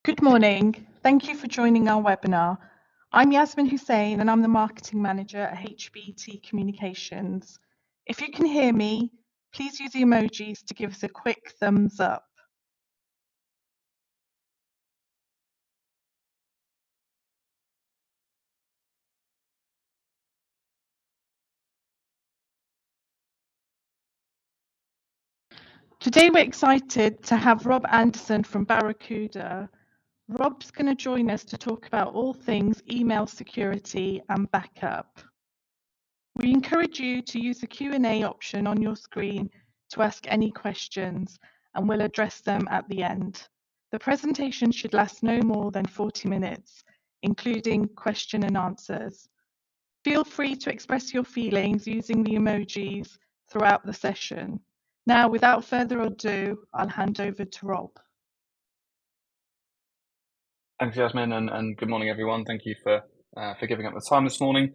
Good morning. Thank you for joining our webinar. I'm Yasmin Hussain and I'm the Marketing Manager at HBT Communications. If you can hear me, please use the emojis to give us a quick thumbs up. Today we're excited to have Rob Anderson from Barracuda. Rob's going to join us to talk about all things email security and backup. We encourage you to use the Q&A option on your screen to ask any questions, and we'll address them at the end. The presentation should last no more than 40 minutes, including question and answers. Feel free to express your feelings using the emojis throughout the session. Now, without further ado, I'll hand over to Rob. Thanks, Yasmin, and good morning, everyone. Thank you for giving up the time this morning.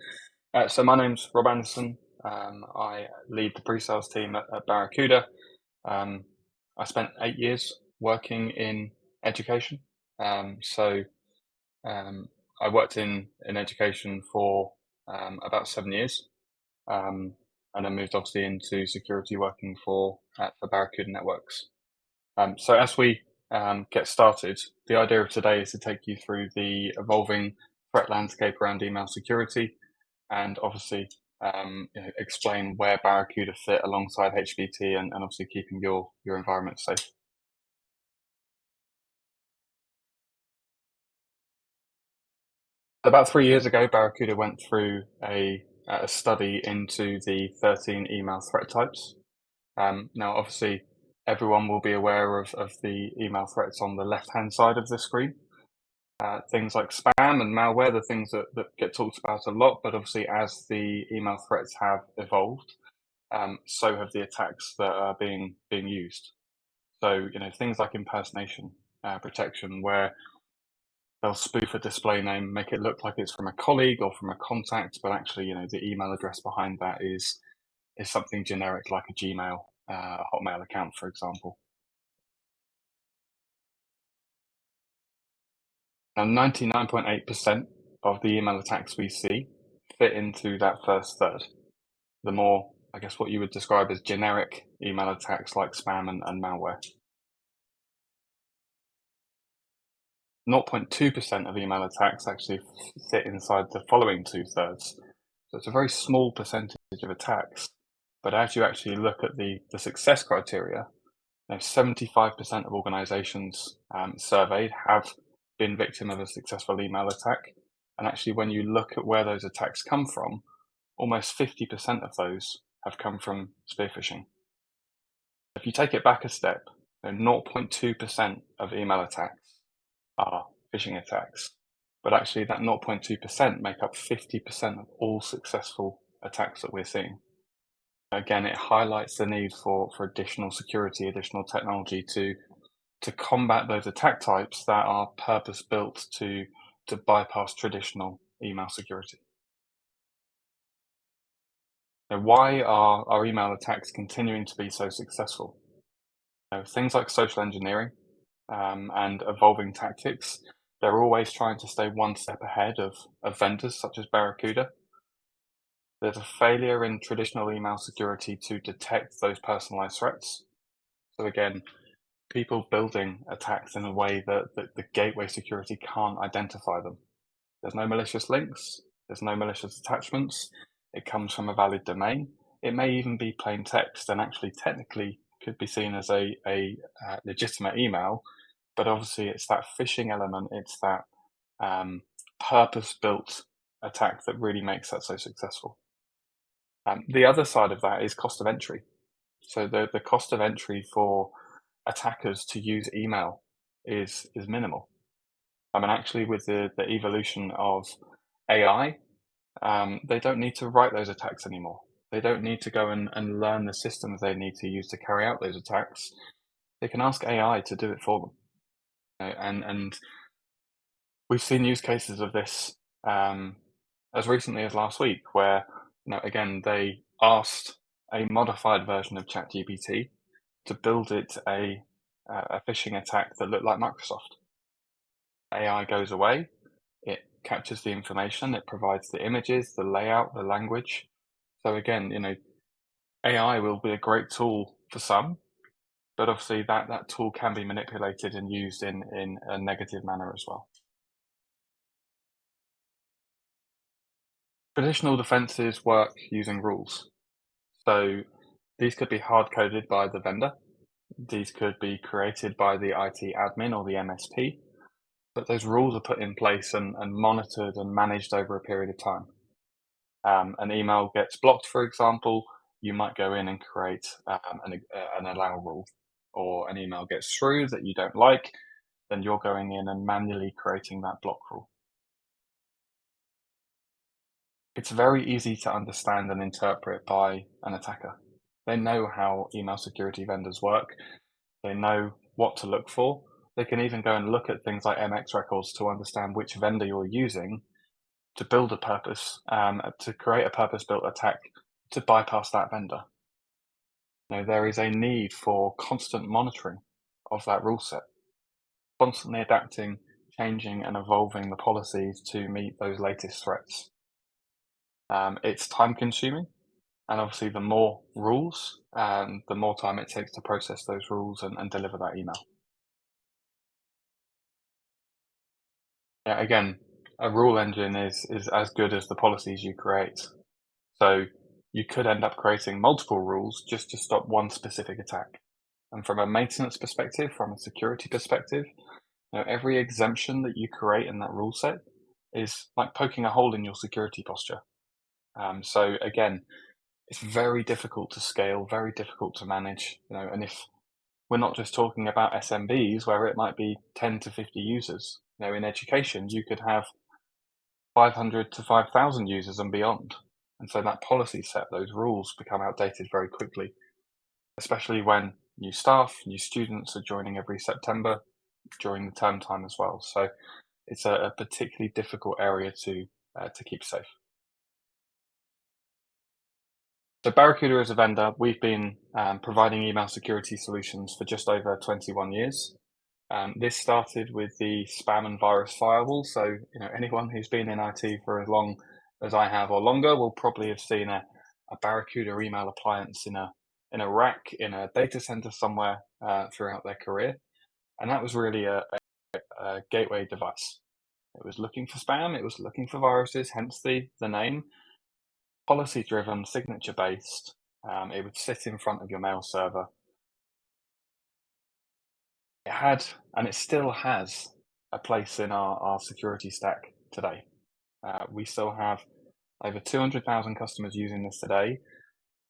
So my name's Rob Anderson. I lead the pre-sales team at Barracuda. I spent 8 years working in education. I worked in education for about 7 years, and then moved obviously into security, working for Barracuda Networks. So as we get started, the idea of today is to take you through the evolving threat landscape around email security, and obviously explain where Barracuda fit alongside HBT and obviously keeping your environment safe. About 3 years ago, Barracuda went through a study into the 13 email threat types. Now, obviously, everyone will be aware of the email threats on the left-hand side of the screen. Things like spam and malware, the things that get talked about a lot, but obviously as the email threats have evolved, so have the attacks that are being used. So, things like impersonation protection, where they'll spoof a display name, make it look like it's from a colleague or from a contact, but actually, the email address behind that is something generic like a Gmail, a Hotmail account, for example. Now, 99.8% of the email attacks we see fit into that first third. The more, I guess, what you would describe as generic email attacks like spam and malware. 0.2% of email attacks actually fit inside the following 2/3. So it's a very small percentage of attacks. But as you actually look at the success criteria, 75% of organizations surveyed have been victim of a successful email attack. And actually, when you look at where those attacks come from, almost 50% of those have come from spear phishing. If you take it back a step, 0.2% of email attacks are phishing attacks, but actually that 0.2% make up 50% of all successful attacks that we're seeing. Again, it highlights the need for additional security, additional technology to combat those attack types that are purpose-built to bypass traditional email security. Now, why are our email attacks continuing to be so successful? Things like social engineering and evolving tactics, they're always trying to stay one step ahead of vendors such as Barracuda. There's a failure in traditional email security to detect those personalized threats. So again, people building attacks in a way that the gateway security can't identify them. There's no malicious links, there's no malicious attachments, it comes from a valid domain. It may even be plain text and actually technically could be seen as a legitimate email, but obviously it's that phishing element, it's that purpose-built attack that really makes that so successful. The other side of that is cost of entry. So the cost of entry for attackers to use email is minimal. I mean, actually, with the evolution of AI, they don't need to write those attacks anymore. They don't need to go and learn the systems they need to use to carry out those attacks. They can ask AI to do it for them. And we've seen use cases of this as recently as last week, where again they asked a modified version of ChatGPT to build it a phishing attack that looked like Microsoft. AI goes away, it captures the information, it provides the images, the layout, the language. So again, AI will be a great tool for some, but obviously that tool can be manipulated and used in a negative manner as well. Traditional defenses work using rules. So these could be hard coded by the vendor. These could be created by the IT admin or the MSP, but those rules are put in place and monitored and managed over a period of time. An email gets blocked, for example, you might go in and create an allow rule, or an email gets through that you don't like, then you're going in and manually creating that block rule. It's very easy to understand and interpret by an attacker. They know how email security vendors work. They know what to look for. They can even go and look at things like MX records to understand which vendor you're using to build a purpose, to create a purpose-built attack to bypass that vendor. There is a need for constant monitoring of that rule set, constantly adapting, changing, and evolving the policies to meet those latest threats. It's time-consuming, and obviously the more rules, the more time it takes to process those rules and deliver that email. Yeah, again, a rule engine is as good as the policies you create. So you could end up creating multiple rules just to stop one specific attack. And from a maintenance perspective, from a security perspective, every exemption that you create in that rule set is like poking a hole in your security posture. So again, it's very difficult to scale, very difficult to manage. And if we're not just talking about SMBs where it might be 10 to 50 users, in education, you could have 500 to 5,000 users and beyond. And so that policy set, those rules become outdated very quickly, especially when new staff, new students are joining every September during the term time as well. So it's a particularly difficult area to keep safe. So Barracuda as a vendor, we've been providing email security solutions for just over 21 years. This started with the spam and virus firewall. So anyone who's been in IT for as long as I have or longer will probably have seen a Barracuda email appliance in a rack in a data center somewhere throughout their career, and that was really a gateway device. It was looking for spam, it was looking for viruses, hence the name. Policy driven, signature based. It would sit in front of your mail server. It had, and it still has, a place in our security stack today. We still have over 200,000 customers using this today,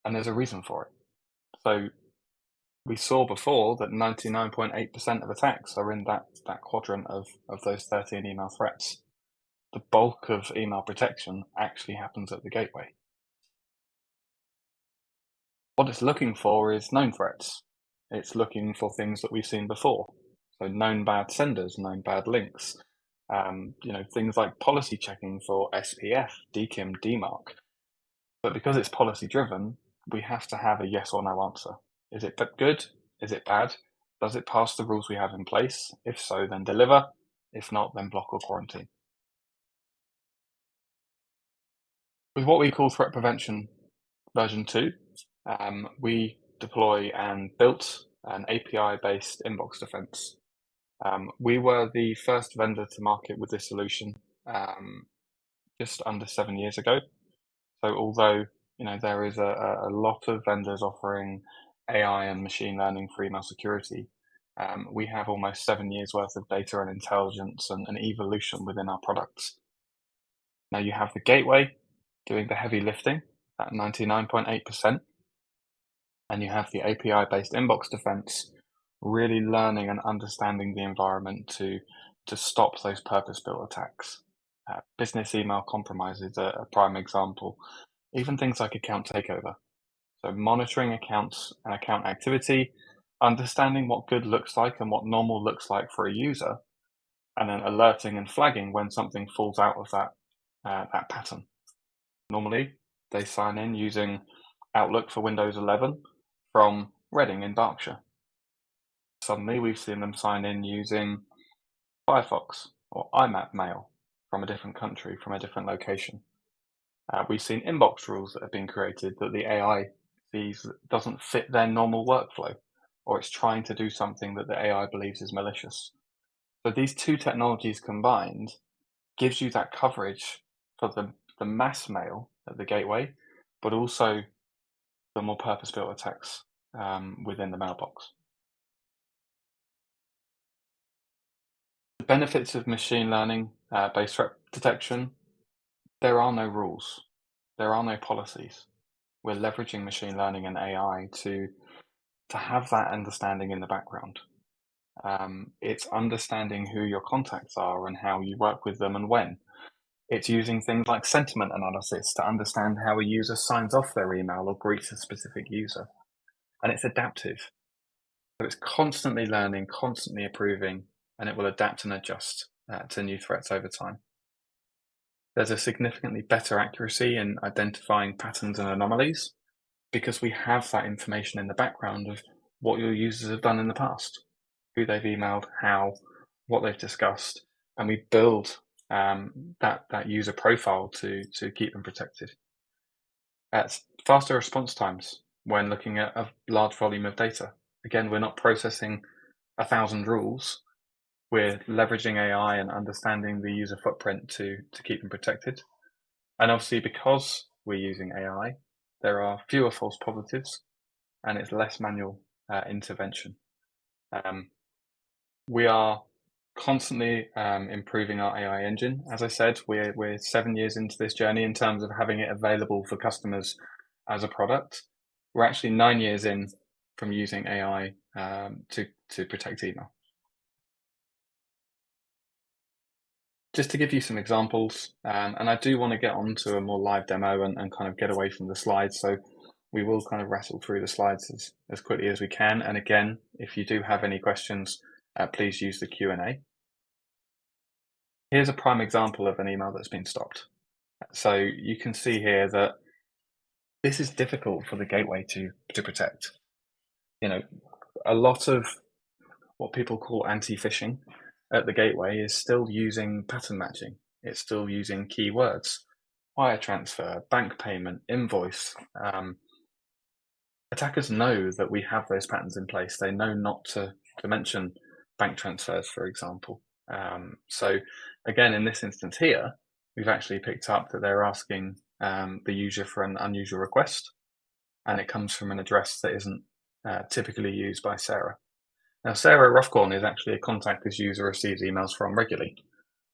and there's a reason for it. So we saw before that 99.8% of attacks are in that quadrant of those 13 email threats. The bulk of email protection actually happens at the gateway. What it's looking for is known threats. It's looking for things that we've seen before. So known bad senders, known bad links, things like policy checking for SPF, DKIM, DMARC. But because it's policy driven, we have to have a yes or no answer. Is it good? Is it bad? Does it pass the rules we have in place? If so, then deliver. If not, then block or quarantine. With what we call threat prevention version 2, we deploy and built an API-based inbox defense. We were the first vendor to market with this solution just under 7 years ago. So although there is a lot of vendors offering AI and machine learning for email security, we have almost 7 years worth of data and intelligence and evolution within our products. Now you have the gateway doing the heavy lifting at 99.8%, and you have the API-based inbox defense really learning and understanding the environment to stop those purpose-built attacks. Business email compromise is a prime example. Even things like account takeover. So monitoring accounts and account activity, understanding what good looks like and what normal looks like for a user, and then alerting and flagging when something falls out of that pattern. Normally, they sign in using Outlook for Windows 11 from Reading in Berkshire. Suddenly, we've seen them sign in using Firefox or IMAP mail from a different country, from a different location. We've seen inbox rules that have been created that the AI sees doesn't fit their normal workflow, or it's trying to do something that the AI believes is malicious. So these two technologies combined gives you that coverage for the mass mail at the gateway, but also the more purpose-built attacks within the mailbox. The benefits of machine learning based threat detection, there are no rules, there are no policies. We're leveraging machine learning and AI to have that understanding in the background. It's understanding who your contacts are and how you work with them and when. It's using things like sentiment analysis to understand how a user signs off their email or greets a specific user. And it's adaptive. So it's constantly learning, constantly improving, and it will adapt and adjust to new threats over time. There's a significantly better accuracy in identifying patterns and anomalies because we have that information in the background of what your users have done in the past, who they've emailed, how, what they've discussed, and we build that user profile to keep them protected. Faster response times when looking at a large volume of data. Again, we're not processing 1,000 rules. We're leveraging AI and understanding the user footprint to keep them protected. And obviously, because we're using AI, there are fewer false positives and it's less manual intervention. We are constantly improving our AI engine. As I said, we're 7 years into this journey in terms of having it available for customers as a product. We're actually 9 years in from using AI to protect email. Just to give you some examples, and I do want to get on to a more live demo and kind of get away from the slides. So we will kind of wrestle through the slides as quickly as we can. And again, if you do have any questions, please use the Q&A. Here's a prime example of an email that's been stopped. So you can see here that this is difficult for the gateway to protect. You know, a lot of what people call anti-phishing at the gateway is still using pattern matching. It's still using keywords, wire transfer, bank payment, invoice. Attackers know that we have those patterns in place. They know not to mention bank transfers, for example. So again, in this instance here, we've actually picked up that they're asking the user for an unusual request, and it comes from an address that isn't typically used by Sarah. Now, Sarah Roughcorn is actually a contact this user receives emails from regularly.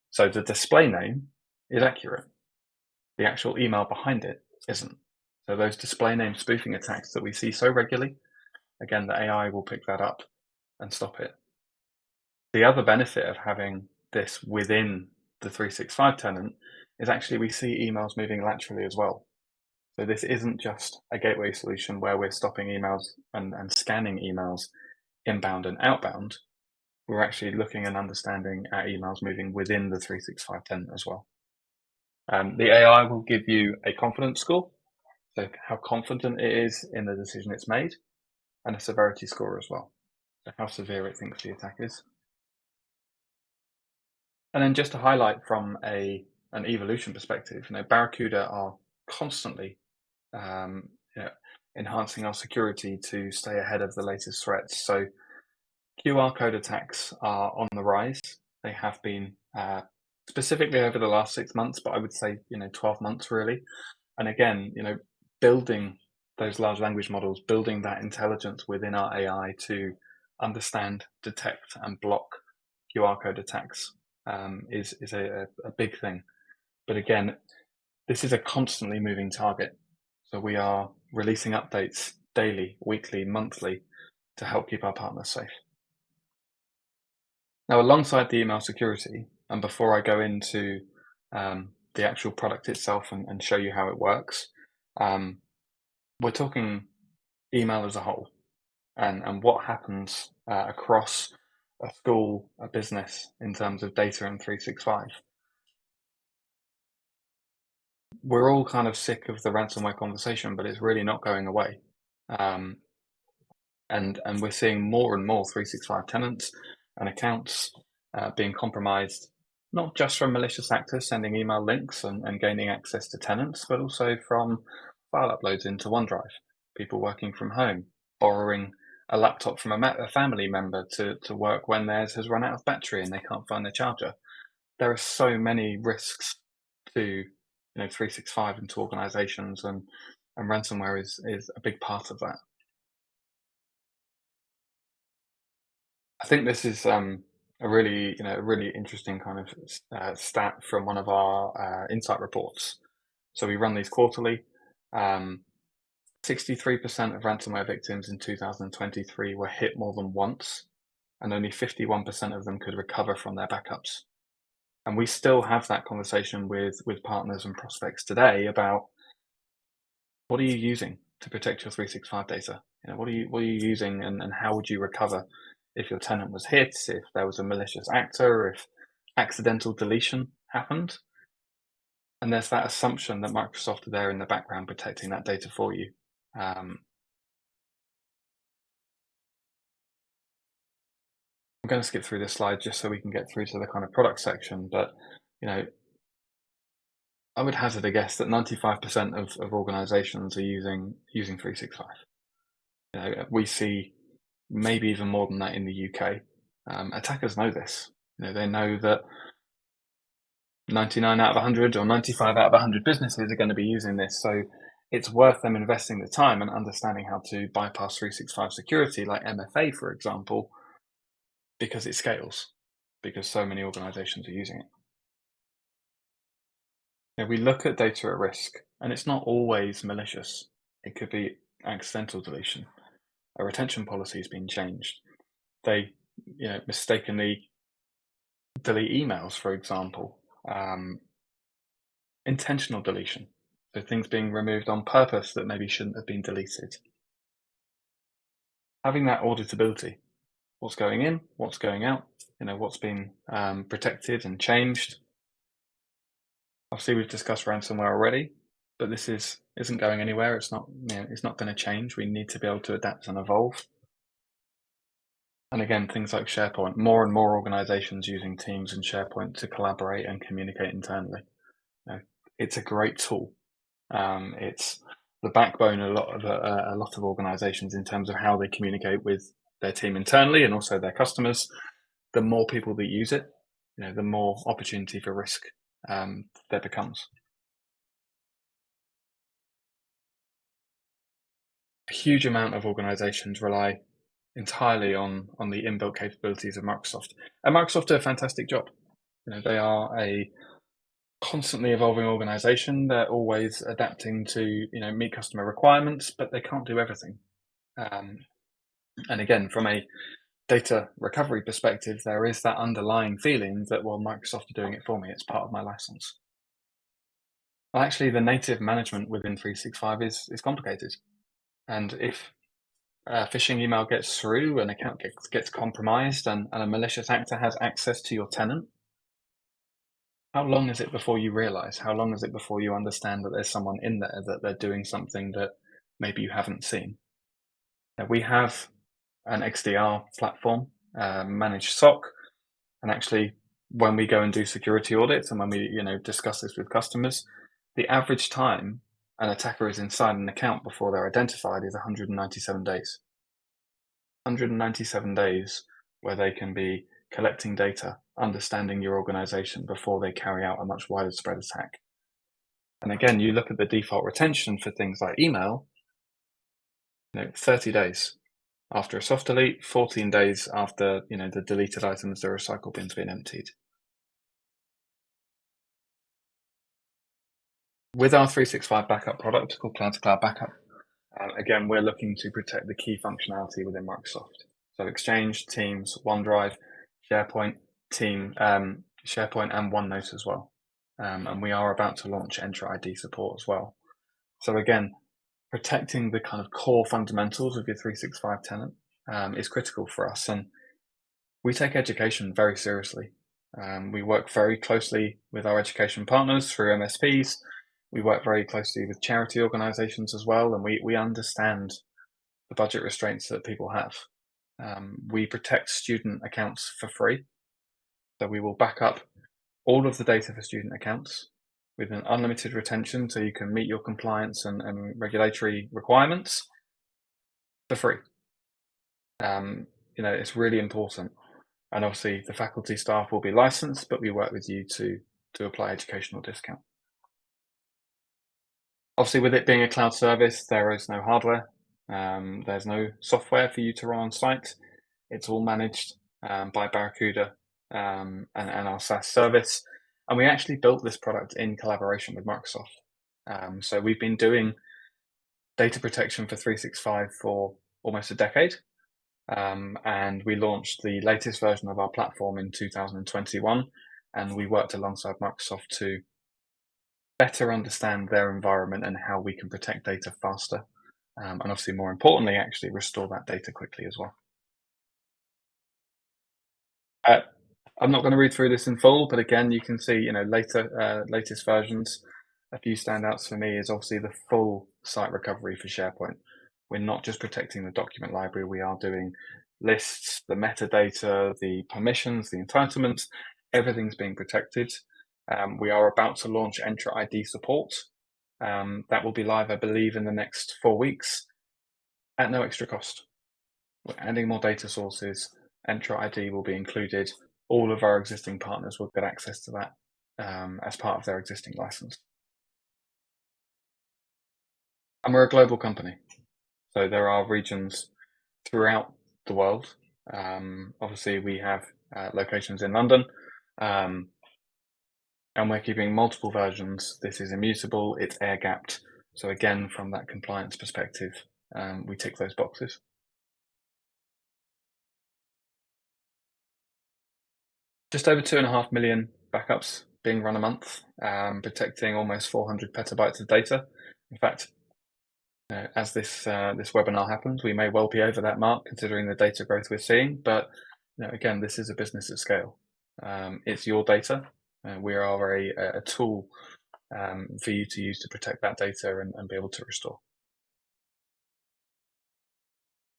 So the display name is accurate. The actual email behind it isn't. So those display name spoofing attacks that we see so regularly, again, the AI will pick that up and stop it. The other benefit of having this within the 365 tenant is actually we see emails moving laterally as well. So this isn't just a gateway solution where we're stopping emails and scanning emails inbound and outbound. We're actually looking and understanding our emails moving within the 365 tenant as well. The AI will give you a confidence score, so how confident it is in the decision it's made, and a severity score as well, so how severe it thinks the attack is. And then just to highlight from an evolution perspective, Barracuda are constantly enhancing our security to stay ahead of the latest threats. So QR code attacks are on the rise. They have been specifically over the last 6 months, but I would say 12 months really. And again, building those large language models, building that intelligence within our AI to understand, detect, and block QR code attacks is a big thing. But again, this is a constantly moving target. So we are releasing updates daily, weekly, monthly to help keep our partners safe. Now, alongside the email security, and before I go into the actual product itself and show you how it works, we're talking email as a whole and what happens across a school, a business in terms of data in 365. We're all kind of sick of the ransomware conversation, but it's really not going away. And we're seeing more and more 365 tenants and accounts being compromised not just from malicious actors sending email links and gaining access to tenants, but also from file uploads into OneDrive, people working from home, borrowing a laptop from a family member to work when theirs has run out of battery and they can't find their charger. There are so many risks to 365 and to organizations, and ransomware is a big part of that. I think this is a really interesting kind of stat from one of our insight reports. So we run these quarterly. 63% of ransomware victims in 2023 were hit more than once, and only 51% of them could recover from their backups. And we still have that conversation with partners and prospects today about what are you using to protect your 365 data? What are you using, and how would you recover if your tenant was hit, if there was a malicious actor, if accidental deletion happened? And there's that assumption that Microsoft are there in the background protecting that data for you. I'm going to skip through this slide just so we can get through to the kind of product section, but I would hazard a guess that 95% of organizations are using 365. We see maybe even more than that in the UK. Attackers know this. They know that 99 out of 100 or 95 out of 100 businesses are going to be using this. So it's worth them investing the time and understanding how to bypass 365 security, like MFA, for example, because it scales, because so many organizations are using it. We look at data at risk, and it's not always malicious. It could be accidental deletion. A retention policy has been changed. They mistakenly delete emails, for example. Intentional deletion, so things being removed on purpose that maybe shouldn't have been deleted. Having that auditability, what's going in, what's going out, what's been protected and changed. Obviously, we've discussed ransomware already, but this isn't going anywhere. It's not going to change. We need to be able to adapt and evolve. And again, things like SharePoint, more and more organizations using Teams and SharePoint to collaborate and communicate internally. It's a great tool. It's the backbone of a lot of organizations in terms of how they communicate with their team internally and also their customers. The more people that use it, the more opportunity for risk there becomes. A huge amount of organizations rely entirely on the inbuilt capabilities of Microsoft, and Microsoft do a fantastic job. They are a constantly evolving organization. They're always adapting to meet customer requirements, but they can't do everything. And again, from a data recovery perspective, there is that underlying feeling that, well, Microsoft are doing it for me. It's part of my license. Well, actually, the native management within 365 is complicated. And if a phishing email gets through, an account gets compromised, and a malicious actor has access to your tenant, how long is it before you realize? How long is it before you understand that there's someone in there, that they're doing something that maybe you haven't seen? Now, we have an XDR platform, managed SOC, and actually, when we go and do security audits and when we discuss this with customers, the average time an attacker is inside an account before they're identified is 197 days. 197 days where they can be collecting data, understanding your organization before they carry out a much wider spread attack. And again, you look at the default retention for things like email, 30 days after a soft delete, 14 days after the deleted items, the recycle bin's been emptied. With our 365 backup product called Cloud to Cloud Backup, again, we're looking to protect the key functionality within Microsoft. So Exchange, Teams, OneDrive, SharePoint, SharePoint and OneNote as well. And we are about to launch Entra ID support as well. So again, protecting the kind of core fundamentals of your 365 tenant is critical for us. And we take education very seriously. We work very closely with our education partners through MSPs. We work very closely with charity organizations as well, and we understand the budget restraints that people have. We protect student accounts for free. So we will back up all of the data for student accounts with an unlimited retention so you can meet your compliance and regulatory requirements for free. It's really important. And obviously the faculty staff will be licensed, but we work with you to apply educational discount. Obviously, with it being a cloud service, there is no hardware. There's no software for you to run on site. It's all managed by Barracuda and our SaaS service. And we actually built this product in collaboration with Microsoft. So we've been doing data protection for 365 for almost a decade. And we launched the latest version of our platform in 2021. And we worked alongside Microsoft to better understand their environment and how we can protect data faster. And obviously, more importantly, actually restore that data quickly as well. I'm not going to read through this in full, but again, you can see, latest versions. A few standouts for me is obviously the full site recovery for SharePoint. We're not just protecting the document library, we are doing lists, the metadata, the permissions, the entitlements, everything's being protected. We are about to launch Entra ID support. That will be live, I believe, in the next 4 weeks at no extra cost. We're adding more data sources. Entra ID will be included. All of our existing partners will get access to that as part of their existing license. And we're a global company. So there are regions throughout the world. Obviously, we have locations in London. And we're keeping multiple versions. This is immutable, it's air gapped. So again, from that compliance perspective, we tick those boxes. Just over 2.5 million backups being run a month, protecting almost 400 petabytes of data. In fact, as this webinar happens, we may well be over that mark considering the data growth we're seeing. But again, this is a business at scale. It's your data. We are a tool for you to use to protect that data and be able to restore.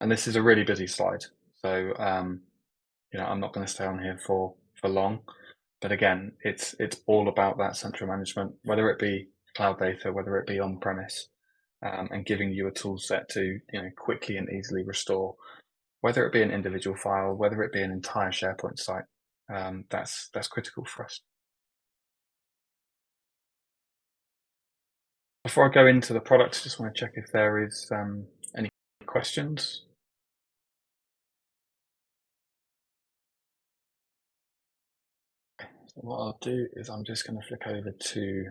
And this is a really busy slide. So, I'm not going to stay on here for long. But again, it's all about that central management, whether it be cloud data, whether it be on-premise, and giving you a tool set to quickly and easily restore, whether it be an individual file, whether it be an entire SharePoint site. That's critical for us. Before I go into the products, just want to check if there is any questions. So what I'll do is I'm just going to flick over to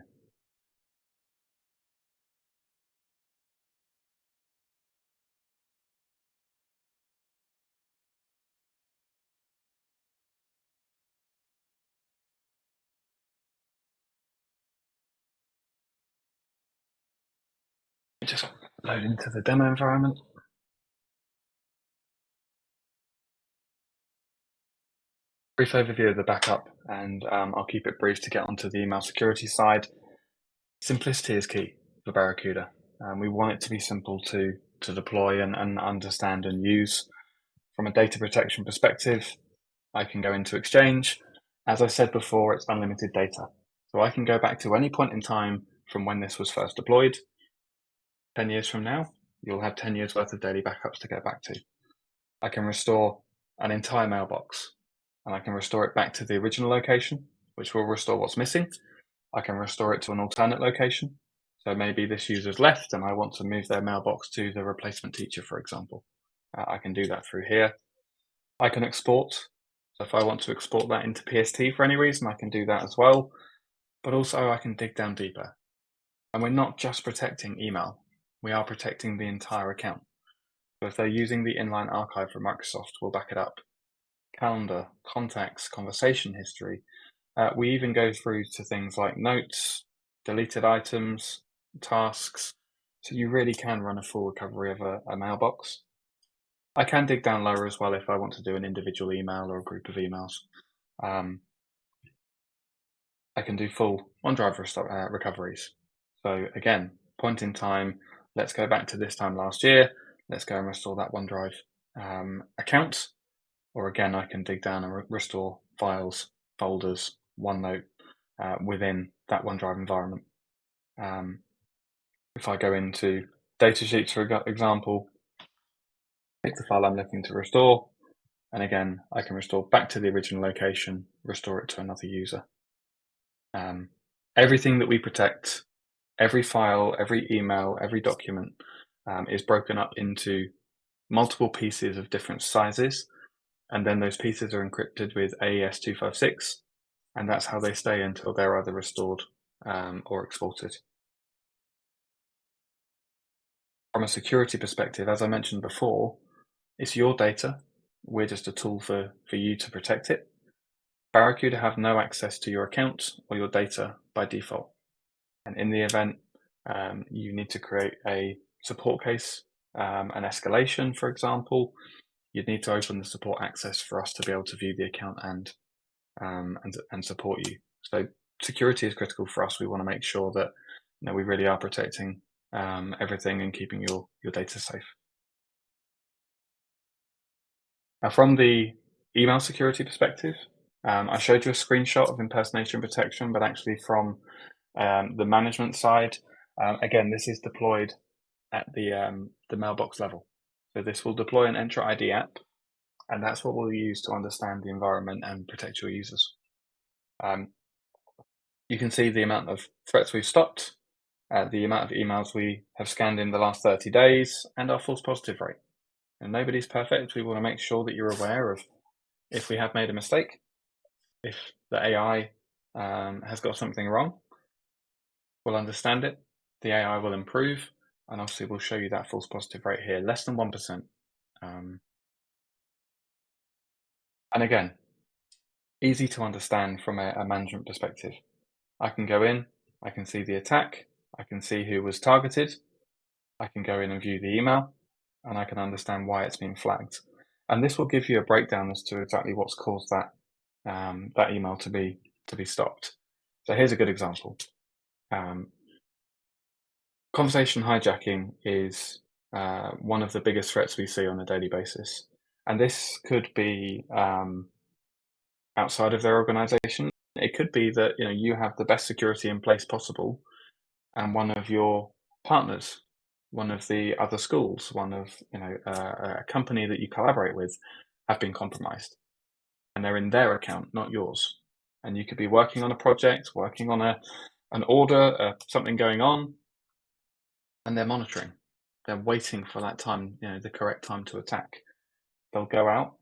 just load into the demo environment. Brief overview of the backup, and I'll keep it brief to get onto the email security side. Simplicity is key for Barracuda. We want it to be simple to deploy and understand and use. From a data protection perspective, I can go into Exchange. As I said before, it's unlimited data. So I can go back to any point in time from when this was first deployed. 10 years from now, you'll have 10 years worth of daily backups to go back to. I can restore an entire mailbox, and I can restore it back to the original location, which will restore what's missing. I can restore it to an alternate location. So maybe this user's left and I want to move their mailbox to the replacement teacher, for example. I can do that through here. I can export. So if I want to export that into PST for any reason, I can do that as well. But also I can dig down deeper. And we're not just protecting email. We are protecting the entire account. So if they're using the inline archive from Microsoft, we'll back it up. Calendar, contacts, conversation history. We even go through to things like notes, deleted items, tasks. So you really can run a full recovery of a mailbox. I can dig down lower as well if I want to do an individual email or a group of emails. I can do full OneDrive recoveries. So again, point in time, let's go back to this time last year. Let's go and restore that OneDrive account. Or again, I can dig down and restore files, folders, OneNote, within that OneDrive environment. If I go into datasheets, for example, pick the file I'm looking to restore, and again, I can restore back to the original location, restore it to another user. Everything that we protect, every file, every email, every document is broken up into multiple pieces of different sizes, and then those pieces are encrypted with AES-256, and that's how they stay until they're either restored or exported. From a security perspective, as I mentioned before, it's your data. We're just a tool for you to protect it. Barracuda have no access to your account or your data by default. And in the event you need to create a support case, an escalation, for example, you'd need to open the support access for us to be able to view the account and support you. So security is critical for us. We want to make sure that we really are protecting everything and keeping your data safe. Now, from the email security perspective, I showed you a screenshot of impersonation protection, but actually from the management side, again, this is deployed at the mailbox level. So this will deploy an Entra ID app, and that's what we'll use to understand the environment and protect your users. You can see the amount of threats we've stopped, the amount of emails we have scanned in the last 30 days, and our false positive rate. And nobody's perfect. We want to make sure that you're aware of if we have made a mistake, if the AI has got something wrong, we'll understand it, the AI will improve, and obviously we'll show you that false positive rate here, less than 1%. And again, easy to understand from a management perspective. I can go in, I can see the attack, I can see who was targeted, I can go in and view the email, and I can understand why it's been flagged. And this will give you a breakdown as to exactly what's caused that that email to be stopped. So here's a good example. Conversation hijacking is one of the biggest threats we see on a daily basis. And this could be outside of their organization. It could be that you have the best security in place possible, and one of your partners, one of the other schools, one of a company that you collaborate with have been compromised, and they're in their account, not yours. And you could be working on a project, working on an order, something going on, and they're monitoring. They're waiting for that time, the correct time to attack. They'll go out.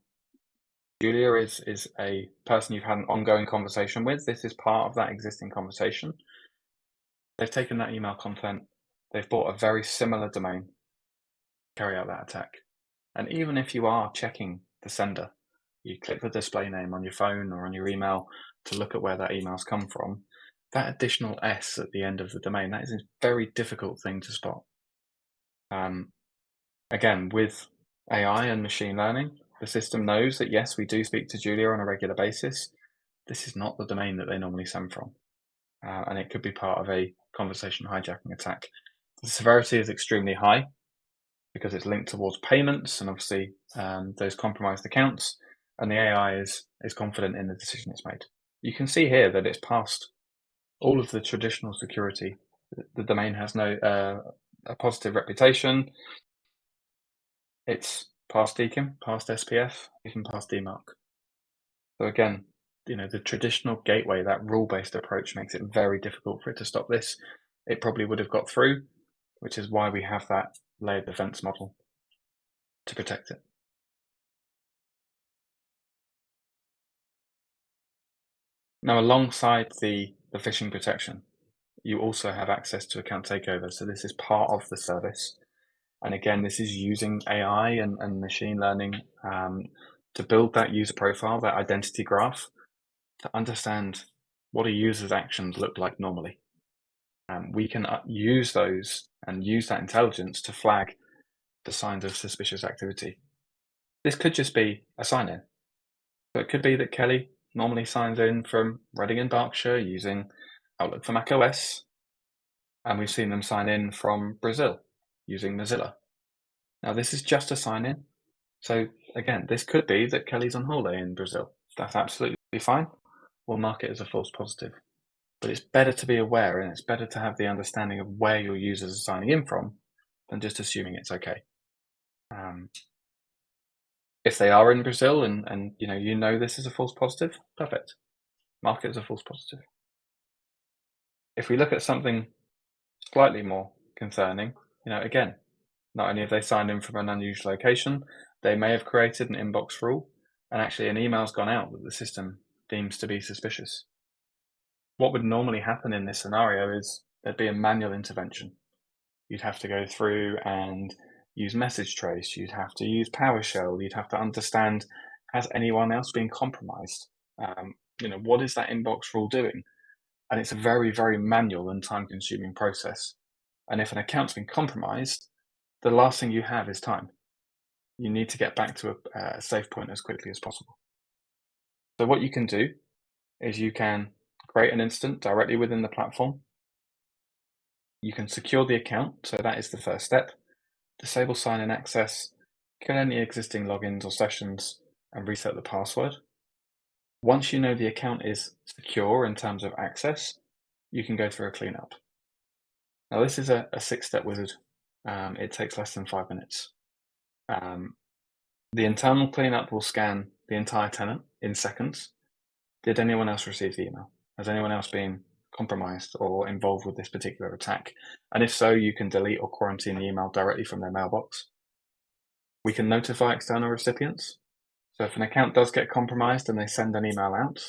Julia is a person you've had an ongoing conversation with. This is part of that existing conversation. They've taken that email content. They've bought a very similar domain to carry out that attack. And even if you are checking the sender, you click the display name on your phone or on your email to look at where that email's come from, that additional S at the end of the domain, that is a very difficult thing to spot. Again, with AI and machine learning, the system knows that, yes, we do speak to Julia on a regular basis. This is not the domain that they normally send from. And it could be part of a conversation hijacking attack. The severity is extremely high because it's linked towards payments and obviously those compromised accounts, and the AI is confident in the decision it's made. You can see here that it's passed all of the traditional security. The domain has no a positive reputation. It's past DKIM, past SPF, even past DMARC. So again, the traditional gateway, that rule-based approach, makes it very difficult for it to stop this. It probably would have got through, which is why we have that layered defense model to protect it. Now, alongside the phishing protection, you also have access to account takeover. So this is part of the service. And again, this is using AI and machine learning to build that user profile, that identity graph, to understand what a user's actions look like normally. We can use those and use that intelligence to flag the signs of suspicious activity. This could just be a sign-in. So it could be that Kelly normally signs in from Reading in Berkshire using Outlook for macOS, and we've seen them sign in from Brazil using Mozilla. Now, this is just a sign-in. So again, this could be that Kelly's on holiday in Brazil. That's absolutely fine. We'll mark it as a false positive. But it's better to be aware, and it's better to have the understanding of where your users are signing in from than just assuming it's okay. If they are in Brazil and you know this is a false positive, perfect. Mark it as a false positive. If we look at something slightly more concerning, again, not only have they signed in from an unusual location, they may have created an inbox rule, and actually an email's gone out that the system deems to be suspicious. What would normally happen in this scenario is there'd be a manual intervention. You'd have to go through and use message trace, you'd have to use PowerShell, you'd have to understand, has anyone else been compromised? What is that inbox rule doing? And it's a very, very manual and time-consuming process. And if an account's been compromised, the last thing you have is time. You need to get back to a safe point as quickly as possible. So what you can do is you can create an instance directly within the platform. You can secure the account, so that is the first step. Disable sign-in access, kill any existing logins or sessions, and reset the password. Once you know the account is secure in terms of access, you can go through a cleanup. Now, this is a 6-step wizard. It takes less than 5 minutes. The internal cleanup will scan the entire tenant in seconds. Did anyone else receive the email? Has anyone else been compromised or involved with this particular attack? And if so, you can delete or quarantine the email directly from their mailbox. We can notify external recipients. So if an account does get compromised and they send an email out,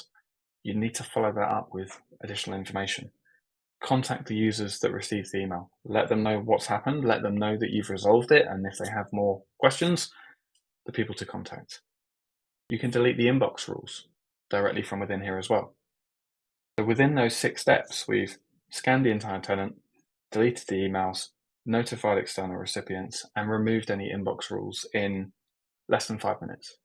you need to follow that up with additional information. Contact the users that received the email. Let them know what's happened. Let them know that you've resolved it. And if they have more questions, the people to contact. You can delete the inbox rules directly from within here as well. So within those 6 steps, we've scanned the entire tenant, deleted the emails, notified external recipients, and removed any inbox rules in less than 5 minutes.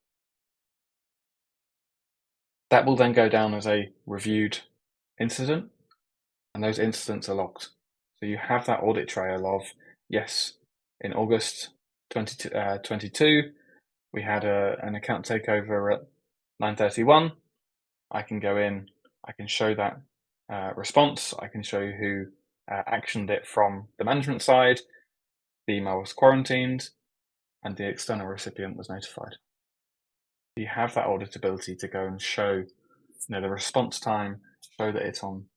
That will then go down as a reviewed incident, and those incidents are logged. So you have that audit trail of, yes, in August 2022, we had an account takeover at 9:31. I can go in, I can show that response, I can show you who actioned it from the management side, the email was quarantined, and the external recipient was notified. You have that auditability to go and show the response time, show that it's on,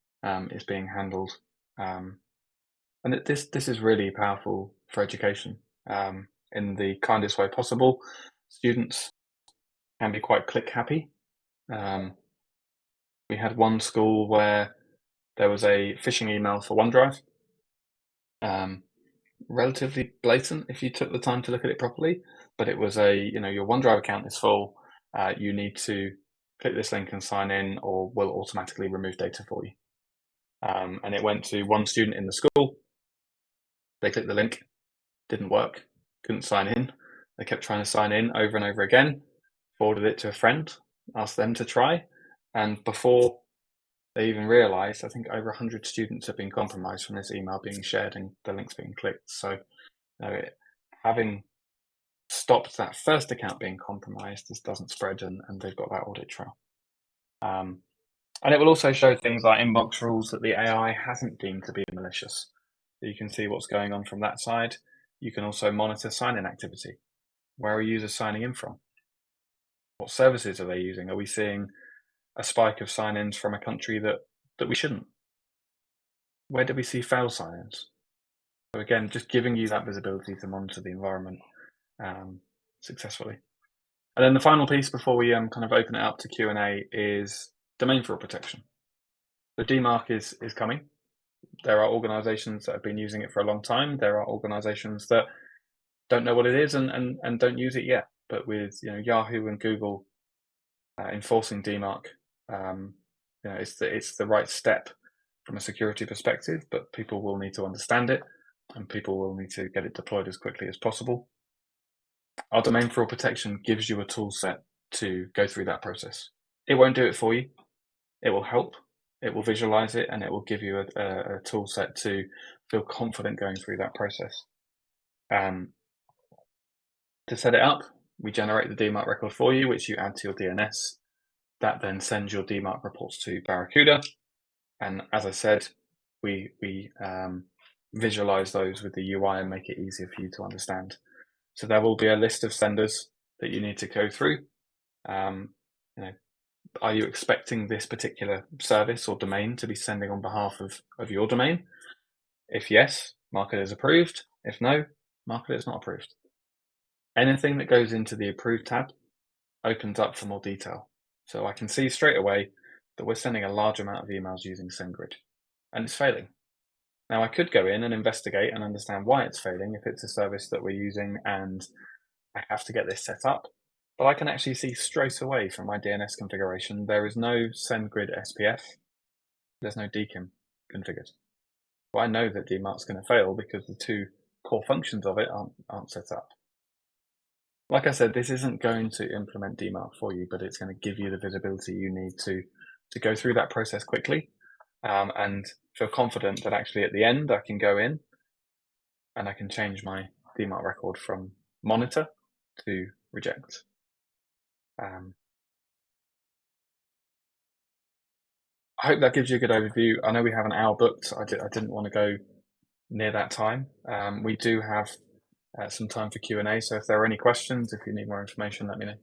is being handled. And this is really powerful for education in the kindest way possible. Students can be quite click happy. We had one school where there was a phishing email for OneDrive, relatively blatant if you took the time to look at it properly, but it was your OneDrive account is full, you need to click this link and sign in or we'll automatically remove data for you. And it went to one student in the school. They clicked the link, didn't work, couldn't sign in. They kept trying to sign in over and over again, forwarded it to a friend, asked them to try, and before they even realized, I think over 100 students have been compromised from this email being shared and the links being clicked. So having stopped that first account being compromised, this doesn't spread and they've got that audit trail. And it will also show things like inbox rules that the AI hasn't deemed to be malicious. So you can see what's going on from that side. You can also monitor sign-in activity. Where are users signing in from? What services are they using? Are we seeing a spike of sign-ins from a country that we shouldn't? Where do we see failed sign-ins? So again, just giving you that visibility to monitor the environment successfully. And then the final piece before we kind of open it up to Q&A is domain fraud protection. The DMARC is coming. There are organizations that have been using it for a long time. There are organizations that don't know what it is and don't use it yet. But with Yahoo and Google enforcing DMARC, it's the right step from a security perspective, but people will need to understand it and people will need to get it deployed as quickly as possible. Our domain fraud protection gives you a tool set to go through that process. It won't do it for you. It will help. It will visualize it and it will give you a tool set to feel confident going through that process. To set it up, we generate the DMARC record for you, which you add to your DNS. That then sends your DMARC reports to Barracuda. And as I said, we visualize those with the UI and make it easier for you to understand. So there will be a list of senders that you need to go through. Are you expecting this particular service or domain to be sending on behalf of your domain? If yes, mark it as approved. If no, mark it as not approved. Anything that goes into the approved tab opens up for more detail. So I can see straight away that we're sending a large amount of emails using SendGrid, and it's failing. Now I could go in and investigate and understand why it's failing if it's a service that we're using and I have to get this set up. But I can actually see straight away from my DNS configuration, there is no SendGrid SPF. There's no DKIM configured. Well, I know that DMARC's going to fail because the two core functions of it aren't set up. Like I said, this isn't going to implement DMARC for you, but it's going to give you the visibility you need to go through that process quickly and feel confident that actually at the end I can go in and I can change my DMARC record from monitor to reject. I hope that gives you a good overview. I know we have an hour booked. I didn't want to go near that time. We do have some time for Q&A, so if there are any questions, if you need more information, let me know.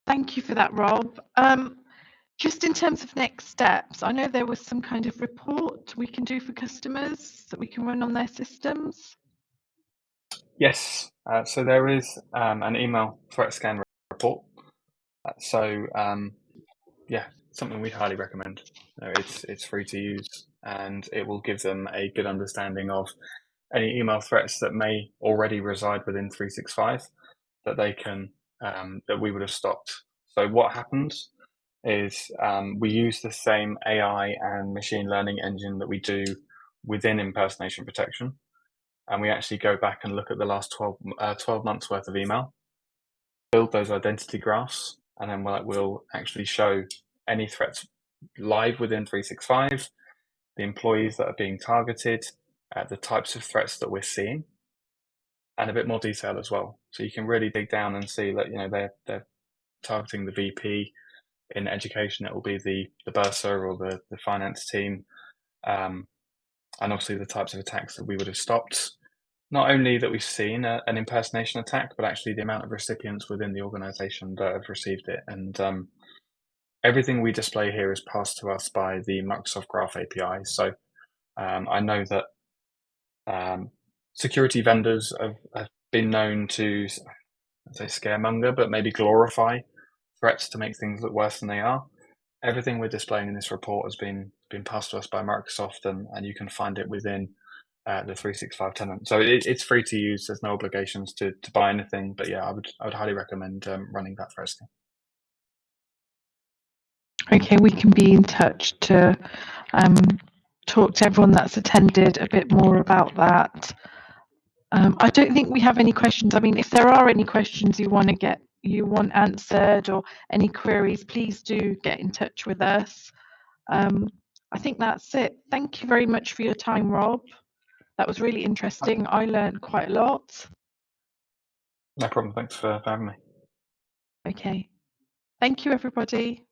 Thank you for that, Rob. Just in terms of next steps, I know there was some kind of report we can do for customers that we can run on their systems. Yes, so there is an email threat scan report. Yeah, something we'd highly recommend. It's free to use and it will give them a good understanding of any email threats that may already reside within 365 that they can that we would have stopped. So what happens is we use the same AI and machine learning engine that we do within impersonation protection, and we actually go back and look at the last 12 months worth of email, build those identity graphs, and then we'll actually show any threats live within 365, the employees that are being targeted, the types of threats that we're seeing, and a bit more detail as well. So you can really dig down and see that they're targeting the VP. In education, it will be the bursar or the finance team, and obviously the types of attacks that we would have stopped. Not only that we've seen an impersonation attack, but actually the amount of recipients within the organization that have received it. And everything we display here is passed to us by the Microsoft Graph API. So I know that security vendors have been known to, I'd say scaremonger, but maybe glorify threats to make things look worse than they are. Everything we're displaying in this report has been passed to us by Microsoft, and you can find it within the 365 tenant. So it's free to use. There's no obligations to buy anything, but yeah, I would highly recommend running that threat scan. Okay, we can be in touch to talk to everyone that's attended a bit more about that. I don't think we have any questions. I mean, if there are any questions you want answered or any queries, please do get in touch with us. I think that's it. Thank you very much for your time, Rob. That was really interesting. I learned quite a lot. No problem. Thanks for having me. Okay. Thank you, everybody.